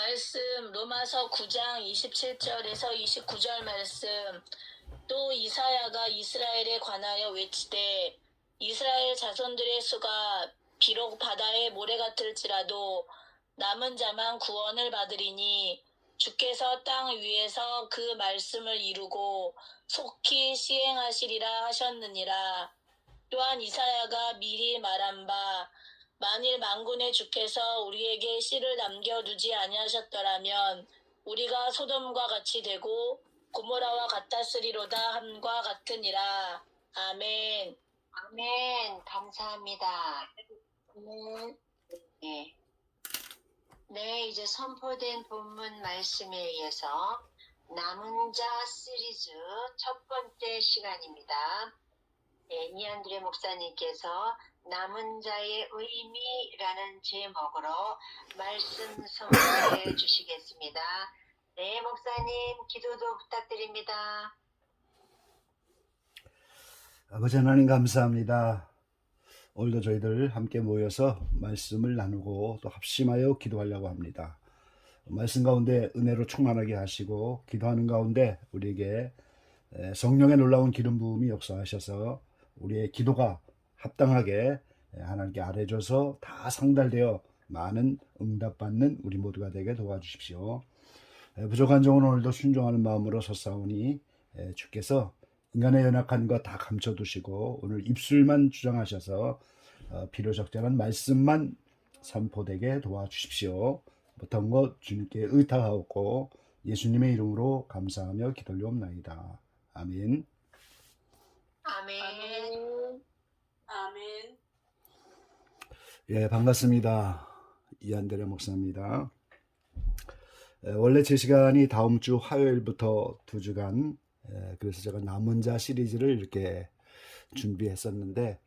말씀 로마서 9장 27절에서 29절 말씀. 또 이사야가 이스라엘에 관하여 외치되 이스라엘 자손들의 수가 비록 바다의 모래 같을지라도 남은 자만 구원을 받으리니 주께서 땅 위에서 그 말씀을 이루고 속히 시행하시리라 하셨느니라. 또한 이사야가 미리 말한 바 만일 만군의 주께서 우리에게 씨를 남겨두지 아니하셨더라면 우리가 소돔과 같이 되고 고모라와 같았으리로다 함과 같으니라. 아멘. 아멘. 감사합니다. 네. 네, 이제 선포된 본문 말씀에 의해서 남은 자 시리즈 첫 번째 시간입니다. 네, 이한드레 목사님께서 남은 자의 의미라는 제목으로 말씀 선포해 주시겠습니다. 네, 목사님 기도도 부탁드립니다. 아버지 하나님 감사합니다. 오늘도 저희들 함께 모여서 말씀을 나누고 또 합심하여 기도하려고 합니다. 말씀 가운데 은혜로 충만하게 하시고 기도하는 가운데 우리에게 성령의 놀라운 기름 부음이 역사하셔서 우리의 기도가 합당하게 하나님께 아뢰줘서 다 상달되어 많은 응답받는 우리 모두가 되게 도와주십시오. 부족한 종은 오늘도 순종하는 마음으로 섰사오니 주께서 인간의 연약한 것 다 감춰두시고 오늘 입술만 주장하셔서 필요 적절한 말씀만 선포되게 도와주십시오. 못한 것 주님께 의탁하옵고 예수님의 이름으로 감사하며 기도하옵나이다. 아멘. 아멘. 아멘. 예, 반갑습니다. 이한드레 목사입니다. 원래 제 시간이 다음 주 화요일부터 2주간 그래서 제가 남은 자 시리즈를 이렇게 준비했었는데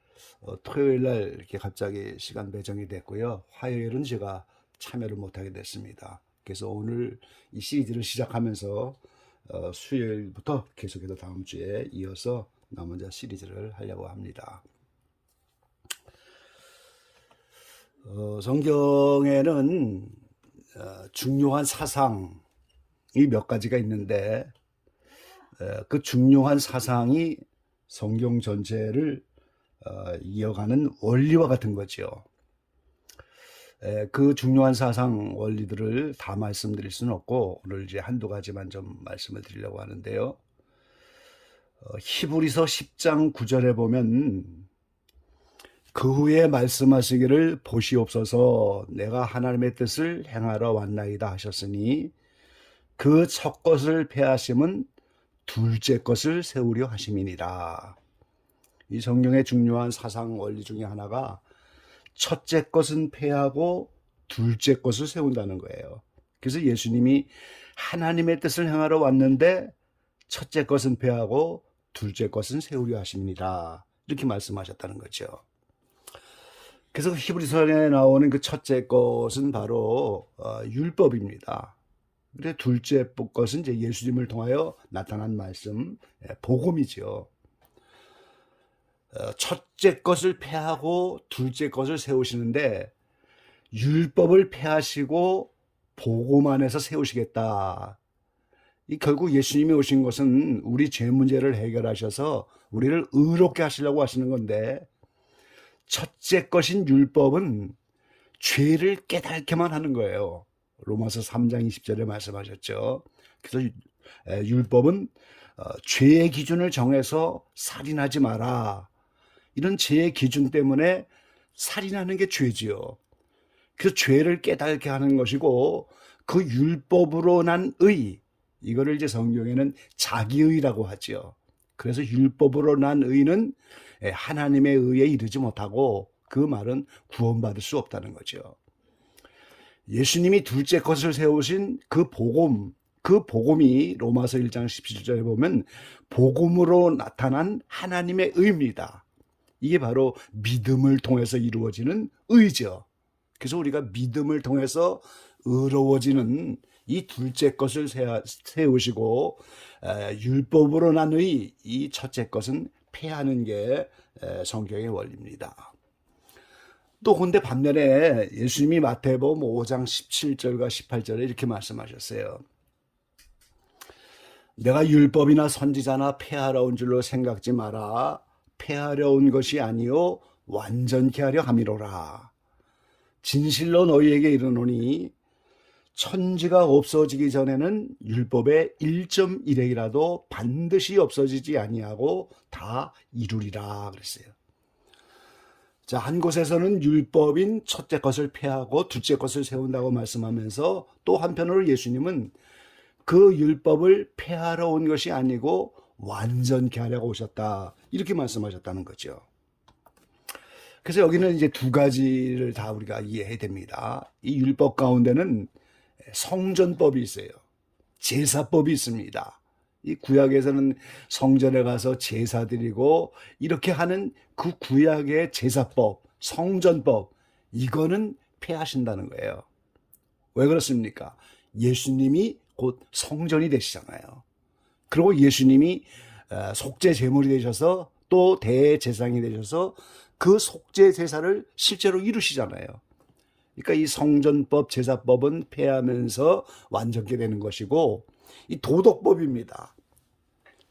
토요일 날 이렇게 갑자기 시간 배정이 됐고요. 화요일은 제가 참여를 못하게 됐습니다. 그래서 오늘 이 시리즈를 시작하면서 수요일부터 계속해서 다음 주에 이어서 남은 자 시리즈를 하려고 합니다. 성경에는 중요한 사상이 몇 가지가 있는데 그 중요한 사상이 성경 전체를 이어가는 원리와 같은 거죠. 그 중요한 사상 원리들을 다 말씀드릴 수는 없고 오늘 이제 한두 가지만 좀 말씀을 드리려고 하는데요. 히브리서 10장 9절에 보면 그 후에 말씀하시기를 보시옵소서 내가 하나님의 뜻을 행하러 왔나이다 하셨으니 그 첫 것을 폐하심은 둘째 것을 세우려 하심이니라. 이 성경의 중요한 사상 원리 중에 하나가 첫째 것은 폐하고 둘째 것을 세운다는 거예요. 그래서 예수님이 하나님의 뜻을 행하러 왔는데 첫째 것은 폐하고 둘째 것은 세우려 하심이니라. 이렇게 말씀하셨다는 거죠. 그래서 히브리서에 나오는 그 첫째 것은 바로 율법입니다. 그런데 둘째 것은 이제 예수님을 통하여 나타난 말씀, 복음이죠. 첫째 것을 폐하고 둘째 것을 세우시는데 율법을 폐하시고 복음 안에서 세우시겠다. 이 결국 예수님이 오신 것은 우리 죄 문제를 해결하셔서 우리를 의롭게 하시려고 하시는 건데 첫째 것인 율법은 죄를 깨닫게만 하는 거예요. 로마서 3장 20절에 말씀하셨죠. 그래서 율법은 죄의 기준을 정해서 살인하지 마라. 이런 죄의 기준 때문에 살인하는 게 죄지요. 그래서 죄를 깨닫게 하는 것이고 그 율법으로 난 의, 이거를 이제 성경에는 자기의라고 하죠. 그래서 율법으로 난 의는 하나님의 의에 이르지 못하고 그 말은 구원받을 수 없다는 거죠. 예수님이 둘째 것을 세우신 그 복음, 그 복음이 로마서 1장 17절에 보면 복음으로 나타난 하나님의 의입니다. 이게 바로 믿음을 통해서 이루어지는 의죠. 그래서 우리가 믿음을 통해서 의로워지는 이 둘째 것을 세우시고 율법으로 난 의, 이 첫째 것은 폐하는 게 성경의 원리입니다. 또 근데 반면에 예수님이 마태복음 5장 17절과 18절에 이렇게 말씀하셨어요. 내가 율법이나 선지자나 폐하러 온 줄로 생각지 마라. 폐하려 온 것이 아니요 완전케 하려 함이로라. 진실로 너희에게 이르노니 천지가 없어지기 전에는 율법의 1.1핵이라도 반드시 없어지지 아니하고 다 이루리라 그랬어요. 자, 한 곳에서는 율법인 첫째 것을 폐하고 둘째 것을 세운다고 말씀하면서 또 한편으로 예수님은 그 율법을 폐하러 온 것이 아니고 완전케 하려고 오셨다. 이렇게 말씀하셨다는 거죠. 그래서 여기는 이제 두 가지를 다 우리가 이해해야 됩니다. 이 율법 가운데는 성전법이 있어요. 제사법이 있습니다. 이 구약에서는 성전에 가서 제사 드리고 이렇게 하는 그 구약의 제사법, 성전법, 이거는 폐하신다는 거예요. 왜 그렇습니까? 예수님이 곧 성전이 되시잖아요. 그리고 예수님이 속죄 제물이 되셔서 또 대제사장이 되셔서 그 속죄 제사를 실제로 이루시잖아요. 그러니까 이 성전법, 제사법은 폐하면서 완전케 되는 것이고 이 도덕법입니다.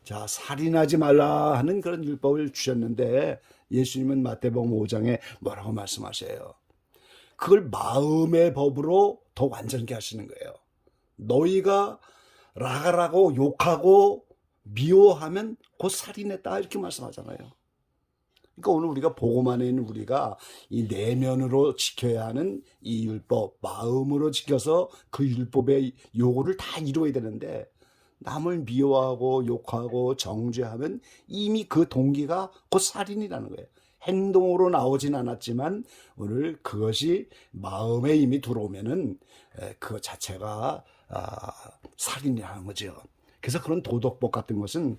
자, 살인하지 말라 하는 그런 율법을 주셨는데 예수님은 마태복음 5장에 뭐라고 말씀하세요? 그걸 마음의 법으로 더 완전케 하시는 거예요. 너희가 라가라고 욕하고 미워하면 곧 살인했다 이렇게 말씀하잖아요. 그러니까 오늘 우리가 복음 안에 있는 우리가 이 내면으로 지켜야 하는 이 율법, 마음으로 지켜서 그 율법의 요구를 다 이루어야 되는데 남을 미워하고 욕하고 정죄하면 이미 그 동기가 곧 살인이라는 거예요. 행동으로 나오진 않았지만 오늘 그것이 마음에 이미 들어오면은 그것 자체가 살인이라는 거죠. 그래서 그런 도덕법 같은 것은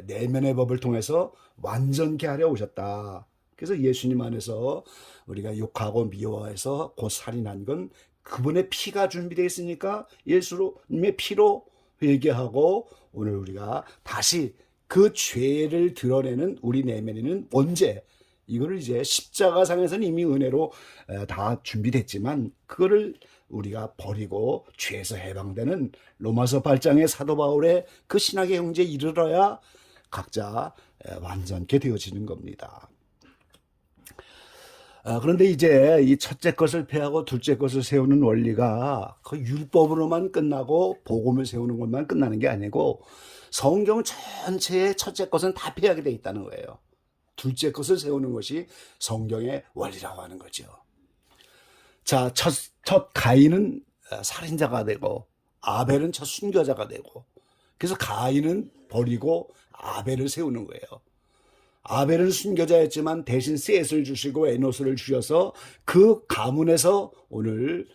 내면의 법을 통해서 완전케 하려 오셨다. 그래서 예수님 안에서 우리가 욕하고 미워해서 곧 살인한 건 그분의 피가 준비되어 있으니까 예수님의 피로 회개하고 오늘 우리가 다시 그 죄를 드러내는 우리 내면에는 언제 이거를 이제 십자가상에서는 이미 은혜로 다 준비됐지만 그거를 우리가 버리고 죄에서 해방되는 로마서 8장의 사도 바울의 그 신학의 형제에 이르러야 각자 완전케 되어지는 겁니다. 그런데 이제 이 첫째 것을 폐하고 둘째 것을 세우는 원리가 그 율법으로만 끝나고 복음을 세우는 것만 끝나는 게 아니고 성경 전체의 첫째 것은 다 폐하게 돼 있다는 거예요. 둘째 것을 세우는 것이 성경의 원리라고 하는 거죠. 자, 첫 가인은 살인자가 되고 아벨은 첫 순교자가 되고 그래서 가인은 버리고 아벨을 세우는 거예요. 아벨은 순교자였지만 대신 셋을 주시고 에노스를 주셔서 그 가문에서 오늘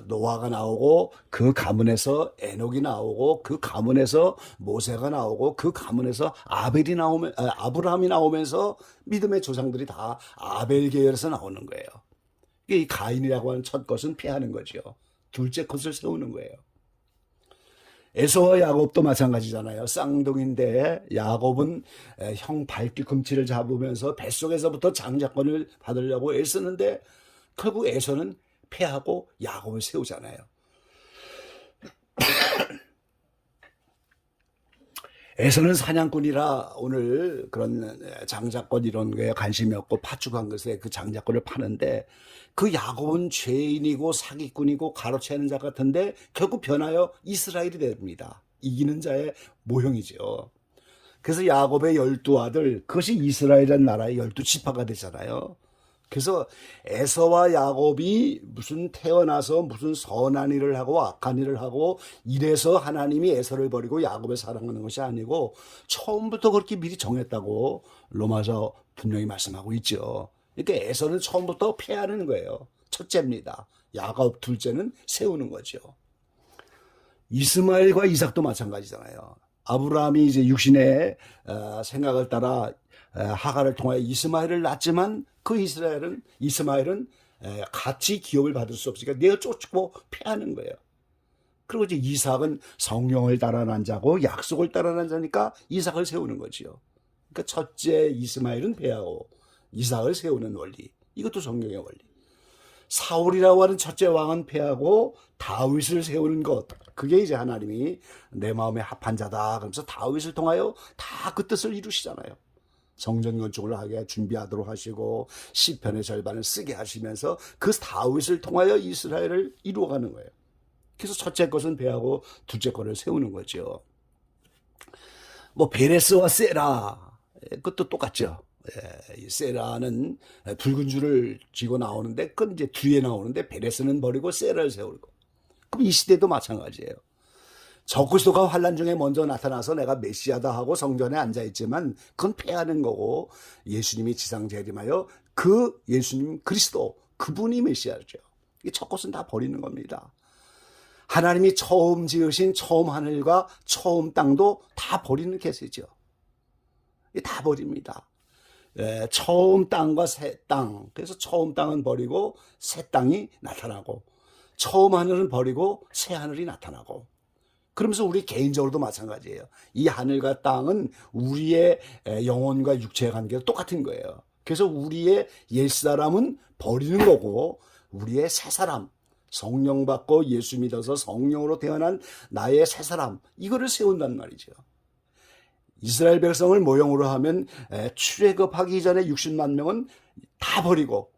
노아가 나오고 그 가문에서 에녹이 나오고 그 가문에서 모세가 나오고 그 가문에서 아브라함이 나오면서 믿음의 조상들이 다 아벨 계열에서 나오는 거예요. 이 가인이라고 하는 첫 것은 피하는 거죠. 둘째 것을 세우는 거예요. 에서와 야곱도 마찬가지잖아요. 쌍둥이인데 야곱은 형 발뒤꿈치를 잡으면서 뱃속에서부터 장자권을 받으려고 애쓰는데 결국 에서는 패하고 야곱을 세우잖아요. 에서는 사냥꾼이라 오늘 그런 장자권 이런 거에 관심이 없고 파죽한 것에 그 장자권을 파는데 그 야곱은 죄인이고 사기꾼이고 가로채는 자 같은데 결국 변하여 이스라엘이 됩니다. 이기는 자의 모형이죠. 그래서 야곱의 12아들 그것이 이스라엘이라는 나라의 12지파가 되잖아요. 그래서 에서와 야곱이 무슨 태어나서 무슨 선한 일을 하고 악한 일을 하고 이래서 하나님이 에서를 버리고 야곱을 사랑하는 것이 아니고 처음부터 그렇게 미리 정했다고 로마서 분명히 말씀하고 있죠. 그러니까 에서는 처음부터 패하는 거예요. 첫째입니다. 야곱 둘째는 세우는 거죠. 이스마엘과 이삭도 마찬가지잖아요. 아브라함이 이제 육신의 생각을 따라 하갈을 통하여 이스마엘을 낳지만 그 이스마엘은 같이 기업을 받을 수 없으니까 내어 쫓고 패하는 거예요. 그리고 이제 이삭은 성령을 따라 난 자고 약속을 따라 난 자니까 이삭을 세우는 거지요. 그러니까 첫째 이스마엘은 패하고 이삭을 세우는 원리. 이것도 성경의 원리. 사울이라고 하는 첫째 왕은 패하고 다윗을 세우는 것. 그게 이제 하나님이 내 마음에 합한 자다. 그러면서 다윗을 통하여 다 그 뜻을 이루시잖아요. 성전 건축을 하게 준비하도록 하시고 시편의 절반을 쓰게 하시면서 그 다윗을 통하여 이스라엘을 이루어가는 거예요. 그래서 첫째 것은 패하고 둘째 것을 세우는 거죠. 뭐 베레스와 세라 그것도 똑같죠. 이 세라는 붉은 줄을 쥐고 나오는데 그건 이제 뒤에 나오는데 베레스는 버리고 세라를 세우고. 그럼 이 시대도 마찬가지예요. 적그리스도가 환란 중에 먼저 나타나서 내가 메시아다 하고 성전에 앉아있지만 그건 패하는 거고 예수님이 지상 재림하여 그 예수님 그리스도 그분이 메시아죠. 이 첫 것은 다 버리는 겁니다. 하나님이 처음 지으신 처음 하늘과 처음 땅도 다 버리는 계시죠. 다 버립니다. 처음 땅과 새 땅. 그래서 처음 땅은 버리고 새 땅이 나타나고 처음 하늘은 버리고 새 하늘이 나타나고 그러면서 우리 개인적으로도 마찬가지예요. 이 하늘과 땅은 우리의 영혼과 육체의 관계가 똑같은 거예요. 그래서 우리의 옛사람은 버리는 거고 우리의 새사람 성령 받고 예수 믿어서 성령으로 태어난 나의 새사람 이거를 세운단 말이죠. 이스라엘 백성을 모형으로 하면 출애굽하기 전에 60만 명은 다 버리고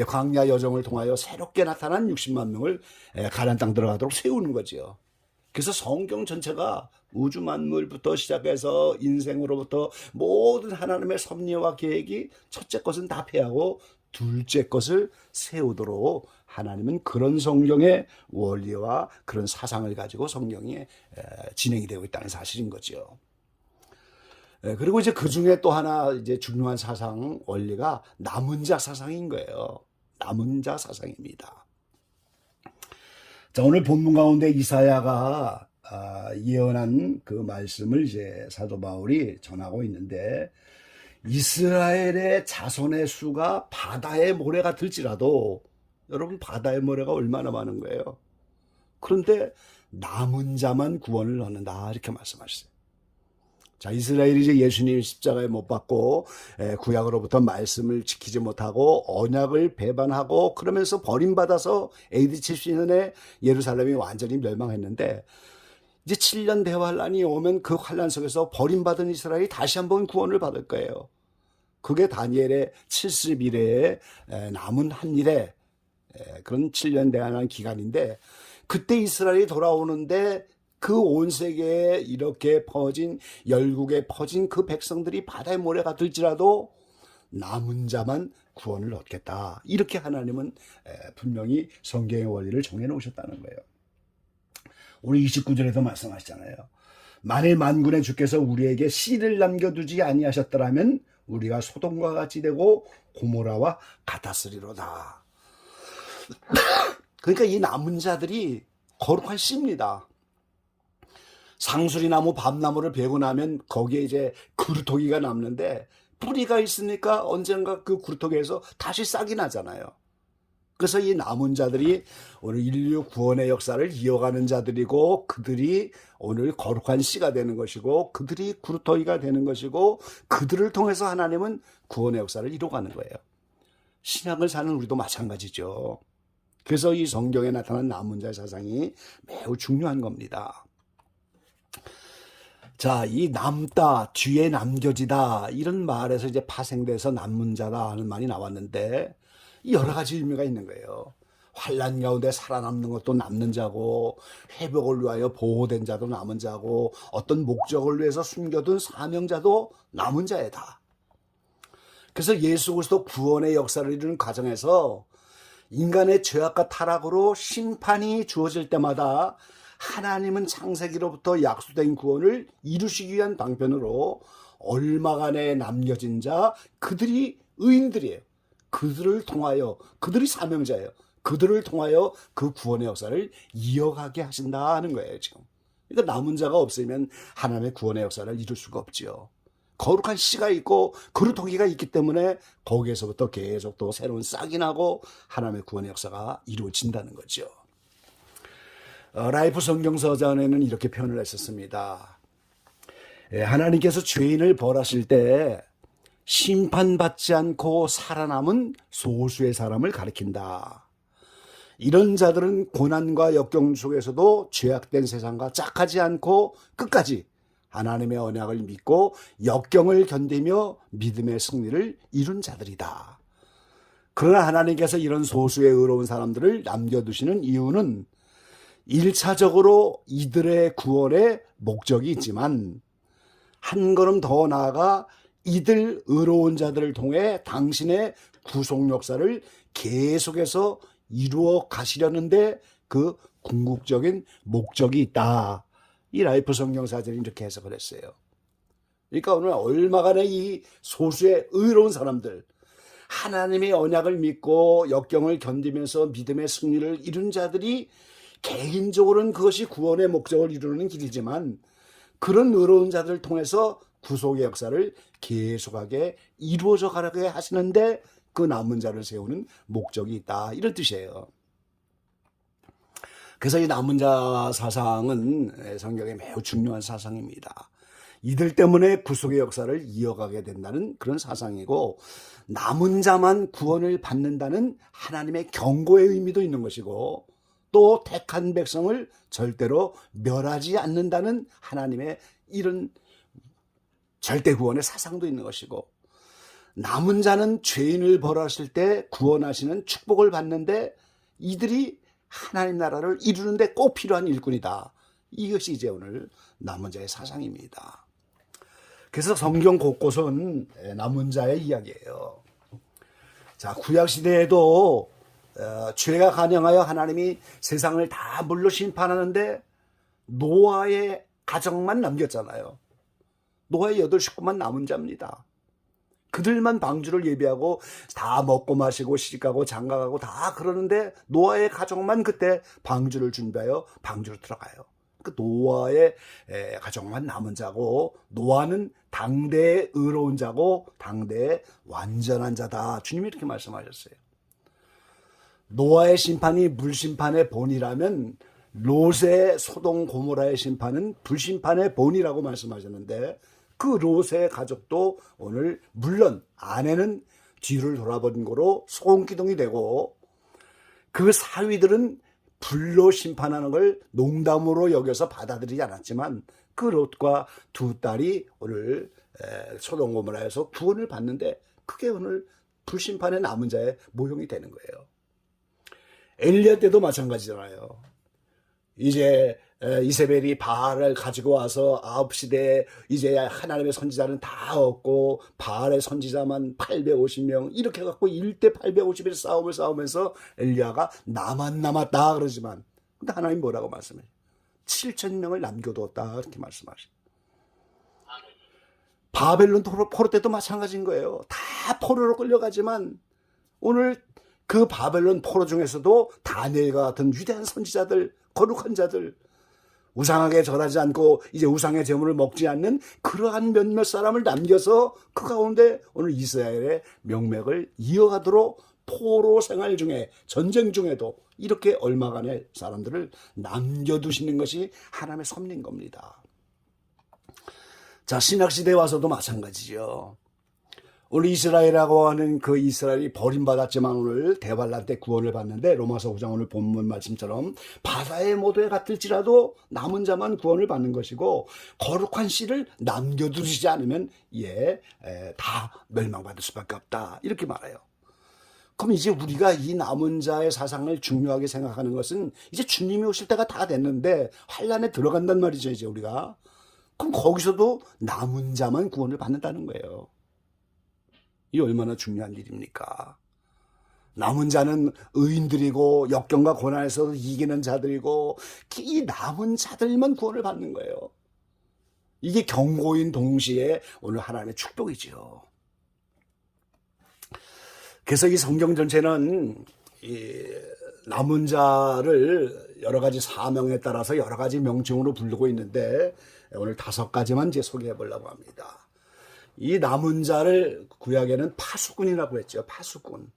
광야 여정을 통하여 새롭게 나타난 60만 명을 가나안 땅 들어가도록 세우는 거죠. 그래서 성경 전체가 우주 만물부터 시작해서 인생으로부터 모든 하나님의 섭리와 계획이 첫째 것은 다 패하고 둘째 것을 세우도록 하나님은 그런 성경의 원리와 그런 사상을 가지고 성경이 진행이 되고 있다는 사실인 거죠. 그리고 이제 그 중에 또 하나 이제 중요한 사상 원리가 남은 자 사상인 거예요. 남은 자 사상입니다. 자, 오늘 본문 가운데 이사야가 예언한 그 말씀을 이제 사도 바울이 전하고 있는데 이스라엘의 자손의 수가 바다의 모래가 들지라도 여러분 바다의 모래가 얼마나 많은 거예요. 그런데 남은 자만 구원을 얻는다 이렇게 말씀하셨어요. 자, 이스라엘이 이제 예수님 십자가에 못 박고 구약으로부터 말씀을 지키지 못하고 언약을 배반하고 그러면서 버림받아서 AD 70년에 예루살렘이 완전히 멸망했는데 이제 7년 대환란이 오면 그 환란 속에서 버림받은 이스라엘이 다시 한번 구원을 받을 거예요. 그게 다니엘의 70일에 남은 한 일에 그런 7년 대환란 기간인데 그때 이스라엘이 돌아오는데 그 온 세계에 이렇게 퍼진 열국에 퍼진 그 백성들이 바다의 모래가 들지라도 남은 자만 구원을 얻겠다. 이렇게 하나님은 분명히 성경의 원리를 정해놓으셨다는 거예요. 오늘 29절에도 말씀하시잖아요. 만일 만군의 주께서 우리에게 씨를 남겨두지 아니하셨더라면 우리가 소돔과 같이 되고 고모라와 같았으리로다. 그러니까 이 남은 자들이 거룩한 씨입니다. 상수리나무, 밤나무를 베고 나면 거기에 이제 구루토기가 남는데 뿌리가 있으니까 언젠가 그 구루토기에서 다시 싹이 나잖아요. 그래서 이 남은 자들이 오늘 인류 구원의 역사를 이어가는 자들이고 그들이 오늘 거룩한 씨가 되는 것이고 그들이 구루토기가 되는 것이고 그들을 통해서 하나님은 구원의 역사를 이루어가는 거예요. 신약을 사는 우리도 마찬가지죠. 그래서 이 성경에 나타난 남은 자의 사상이 매우 중요한 겁니다. 자, 이 남다, 뒤에 남겨지다 이런 말에서 이제 파생돼서 남은 자다 하는 말이 나왔는데 여러 가지 의미가 있는 거예요. 환난 가운데 살아남는 것도 남는 자고 회복을 위하여 보호된 자도 남은 자고 어떤 목적을 위해서 숨겨둔 사명자도 남은 자이다. 그래서 예수 그리스도 구원의 역사를 이루는 과정에서 인간의 죄악과 타락으로 심판이 주어질 때마다 하나님은 창세기로부터 약속된 구원을 이루시기 위한 방편으로 얼마간에 남겨진 자 그들이 의인들이에요. 그들을 통하여 그들이 사명자예요. 그들을 통하여 그 구원의 역사를 이어가게 하신다는 거예요. 지금 그러니까 남은 자가 없으면 하나님의 구원의 역사를 이룰 수가 없죠. 거룩한 씨가 있고 그루터기가 있기 때문에 거기에서부터 계속 또 새로운 싹이 나고 하나님의 구원의 역사가 이루어진다는 거죠. 라이프 성경서전에는 이렇게 표현을 했었습니다. 하나님께서 죄인을 벌하실 때 심판받지 않고 살아남은 소수의 사람을 가리킨다. 이런 자들은 고난과 역경 속에서도 죄악된 세상과 짝하지 않고 끝까지 하나님의 언약을 믿고 역경을 견디며 믿음의 승리를 이룬 자들이다. 그러나 하나님께서 이런 소수의 의로운 사람들을 남겨두시는 이유는 1차적으로 이들의 구원의 목적이 있지만 한 걸음 더 나아가 이들 의로운 자들을 통해 당신의 구속 역사를 계속해서 이루어 가시려는데 그 궁극적인 목적이 있다. 이 라이프 성경사전이 이렇게 해석을 했어요. 그러니까 오늘 얼마간의 이 소수의 의로운 사람들, 하나님의 언약을 믿고 역경을 견디면서 믿음의 승리를 이룬 자들이 개인적으로는 그것이 구원의 목적을 이루는 길이지만 그런 의로운 자들을 통해서 구속의 역사를 계속하게 이루어져 가게 하시는데 그 남은 자를 세우는 목적이 있다. 이런 뜻이에요. 그래서 이 남은 자 사상은 성경에 매우 중요한 사상입니다. 이들 때문에 구속의 역사를 이어가게 된다는 그런 사상이고 남은 자만 구원을 받는다는 하나님의 경고의 의미도 있는 것이고 또 택한 백성을 절대로 멸하지 않는다는 하나님의 이런 절대 구원의 사상도 있는 것이고 남은 자는 죄인을 벌하실 때 구원하시는 축복을 받는데 이들이 하나님 나라를 이루는데 꼭 필요한 일꾼이다. 이것이 이제 오늘 남은 자의 사상입니다. 그래서 성경 곳곳은 남은 자의 이야기예요. 자, 구약 시대에도 죄가 간영하여 하나님이 세상을 다 물로 심판하는데 노아의 가정만 남겼잖아요. 노아의 8 식구만 남은 자입니다. 그들만 방주를 예비하고 다 먹고 마시고 시집가고 장가가고 다 그러는데 노아의 가족만 그때 방주를 준비하여 방주로 들어가요. 그 노아의 가족만 남은 자고 노아는 당대의 의로운 자고 당대의 완전한 자다. 주님이 이렇게 말씀하셨어요. 노아의 심판이 물심판의 본이라면 롯의 소돔 고모라의 심판은 불심판의 본이라고 말씀하셨는데 그 롯의 가족도 오늘 물론 아내는 뒤를 돌아본 거로 소금기둥이 되고 그 사위들은 불로 심판하는 걸 농담으로 여겨서 받아들이지 않았지만 그 롯과 2 딸이 오늘 소돔 고모라에서 구원을 받는데 그게 오늘 불심판의 남은 자의 모형이 되는 거예요. 엘리야 때도 마찬가지잖아요. 이제 이세벨이 바알을 가지고 와서 9시대에 이제 하나님의 선지자는 다 얻고 바알의 선지자만 850명 이렇게 갖고 1대 850의 싸움을 싸우면서 엘리야가 나만 남았다 그러지만 근데 하나님 뭐라고 말씀해요? 7,000명을 남겨두었다 이렇게 말씀하셔요. 바벨론 포로 때도 마찬가지인 거예요. 다 포로로 끌려가지만 오늘 그 바벨론 포로 중에서도 다니엘과 같은 위대한 선지자들 거룩한 자들 우상하게 절하지 않고 이제 우상의 제물을 먹지 않는 그러한 몇몇 사람을 남겨서 그 가운데 오늘 이스라엘의 명맥을 이어가도록 포로 생활 중에 전쟁 중에도 이렇게 얼마간의 사람들을 남겨두시는 것이 하나님의 섭리인 겁니다. 자, 신약시대에 와서도 마찬가지죠. 오늘 이스라엘이라고 하는 그 이스라엘이 버림받았지만 오늘 대환란 때 구원을 받는데 로마서 9장 오늘 본문 말씀처럼 바다의 모두에 같을지라도 남은 자만 구원을 받는 것이고 거룩한 씨를 남겨두시지 않으면 다 멸망받을 수밖에 없다 이렇게 말해요. 그럼 이제 우리가 이 남은 자의 사상을 중요하게 생각하는 것은 이제 주님이 오실 때가 다 됐는데 환란에 들어간단 말이죠. 이제 우리가 그럼 거기서도 남은 자만 구원을 받는다는 거예요. 이 얼마나 중요한 일입니까? 남은 자는 의인들이고 역경과 고난에서 이기는 자들이고 이 남은 자들만 구원을 받는 거예요. 이게 경고인 동시에 오늘 하나님의 축복이지요. 그래서 이 성경 전체는 이 남은 자를 여러 가지 사명에 따라서 여러 가지 명칭으로 부르고 있는데 오늘 5가지만 이제 소개해 보려고 합니다. 이 남은 자를 구약에는 파수꾼이라고 했죠. 파수꾼.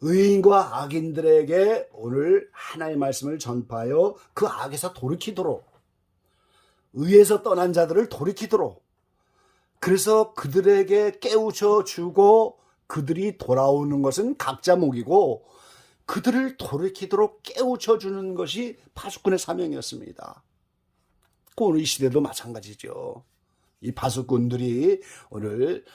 의인과 악인들에게 오늘 하나님의 말씀을 전파하여 그 악에서 돌이키도록 의에서 떠난 자들을 돌이키도록 그래서 그들에게 깨우쳐 주고 그들이 돌아오는 것은 각자 목이고 그들을 돌이키도록 깨우쳐 주는 것이 파수꾼의 사명이었습니다. 오늘 이 시대도 마찬가지죠. 이 파수꾼들이 오늘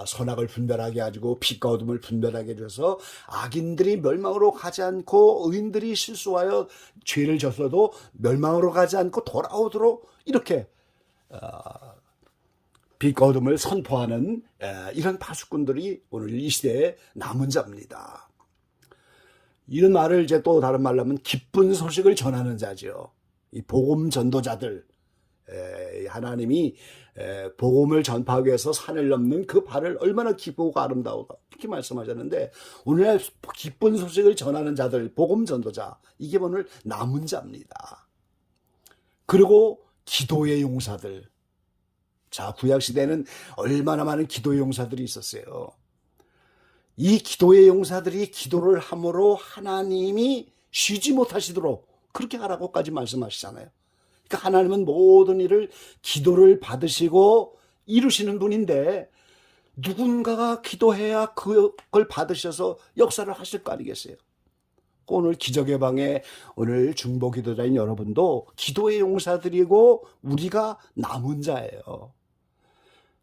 선악을 분별하게 해주고 빛과 어둠을 분별하게 해줘서 악인들이 멸망으로 가지 않고 의인들이 실수하여 죄를 졌어도 멸망으로 가지 않고 돌아오도록 이렇게 빛과 어둠을 선포하는 이런 파수꾼들이 오늘 이 시대의 남은 자입니다. 이런 말을 이제 또 다른 말로 하면 기쁜 소식을 전하는 자죠. 이 복음 전도자들, 하나님이 복음을 전파하기 위해서 산을 넘는 그 발을 얼마나 기쁘고 아름다우다 이렇게 말씀하셨는데 오늘 기쁜 소식을 전하는 자들, 복음 전도자, 이게 오늘 남은 자입니다. 그리고 기도의 용사들. 자, 구약시대에는 얼마나 많은 기도의 용사들이 있었어요. 이 기도의 용사들이 기도를 함으로 하나님이 쉬지 못하시도록 그렇게 하라고까지 말씀하시잖아요. 그러니까 하나님은 모든 일을 기도를 받으시고 이루시는 분인데 누군가가 기도해야 그걸 받으셔서 역사를 하실 거 아니겠어요? 오늘 기적의 방에 오늘 중보 기도자인 여러분도 기도의 용사들이고 우리가 남은 자예요.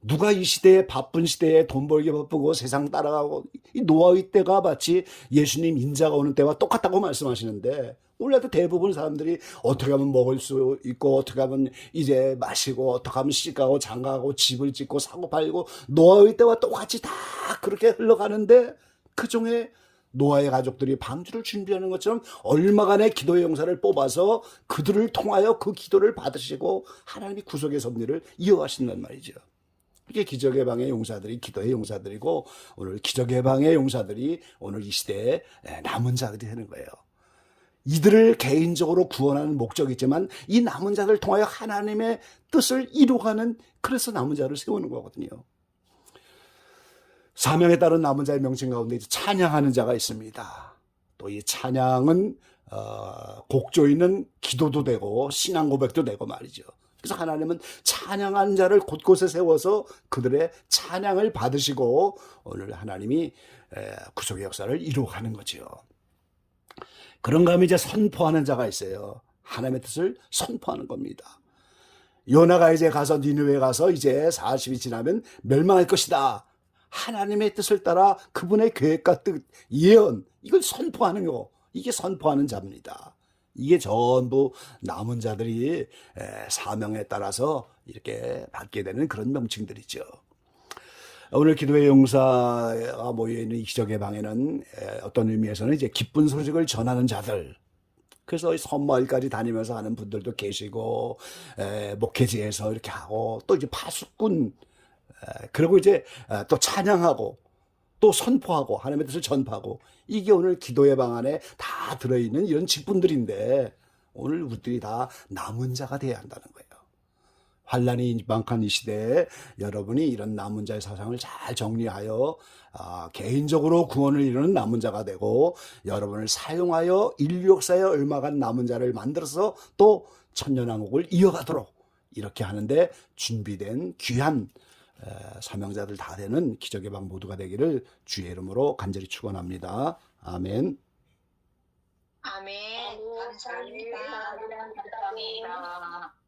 누가 이 시대에 바쁜 시대에 돈 벌기 바쁘고 세상 따라가고 이 노아의 때가 마치 예수님 인자가 오는 때와 똑같다고 말씀하시는데 원래도 대부분 사람들이 어떻게 하면 먹을 수 있고 어떻게 하면 이제 마시고 어떻게 하면 시가고 장가가고 집을 짓고 사고 팔고 노아의 때와 똑같이 다 그렇게 흘러가는데 그중에 노아의 가족들이 방주를 준비하는 것처럼 얼마간의 기도의 용사를 뽑아서 그들을 통하여 그 기도를 받으시고 하나님이 구속의 섭리를 이어가신단 말이죠. 이게 기적의 방의 용사들이 기도의 용사들이고 오늘 기적의 방의 용사들이 오늘 이 시대에 남은 자들이 되는 거예요. 이들을 개인적으로 구원하는 목적이 있지만 이 남은 자들을 통하여 하나님의 뜻을 이루어가는 그래서 남은 자를 세우는 거거든요. 사명에 따른 남은 자의 명칭 가운데 찬양하는 자가 있습니다. 또 이 찬양은 곡조 있는 기도도 되고 신앙 고백도 되고 말이죠. 그래서 하나님은 찬양하는 자를 곳곳에 세워서 그들의 찬양을 받으시고 오늘 하나님이 구속의 역사를 이루어가는 거죠. 그런가 하면 이제 선포하는 자가 있어요. 하나님의 뜻을 선포하는 겁니다. 요나가 이제 가서 니느웨에 가서 이제 40이 지나면 멸망할 것이다. 하나님의 뜻을 따라 그분의 계획과 뜻, 예언, 이걸 선포하는 거. 이게 선포하는 자입니다. 이게 전부 남은 자들이 사명에 따라서 이렇게 받게 되는 그런 명칭들이죠. 오늘 기도의 용사가 모여있는 이 기적의 방에는 어떤 의미에서는 이제 기쁜 소식을 전하는 자들, 그래서 선마을까지 다니면서 하는 분들도 계시고 목회지에서 이렇게 하고 또 이제 파수꾼, 그리고 이제 또 찬양하고 또 선포하고 하나님의 뜻을 전파하고 이게 오늘 기도의 방 안에 다 들어있는 이런 직분들인데 오늘 우리들이 다 남은 자가 되어야 한다는 거예요. 환란이 임박한 이 시대에 여러분이 이런 남은 자의 사상을 잘 정리하여 개인적으로 구원을 이루는 남은 자가 되고 여러분을 사용하여 인류 역사에 얼마간 남은 자를 만들어서 또 천년왕국을 이어가도록 이렇게 하는데 준비된 귀한 사명자들 다 되는 기적의 방 모두가 되기를 주의 이름으로 간절히 축원합니다. 아멘. 아멘. 감사합니다. 감사합니다. 감사합니다.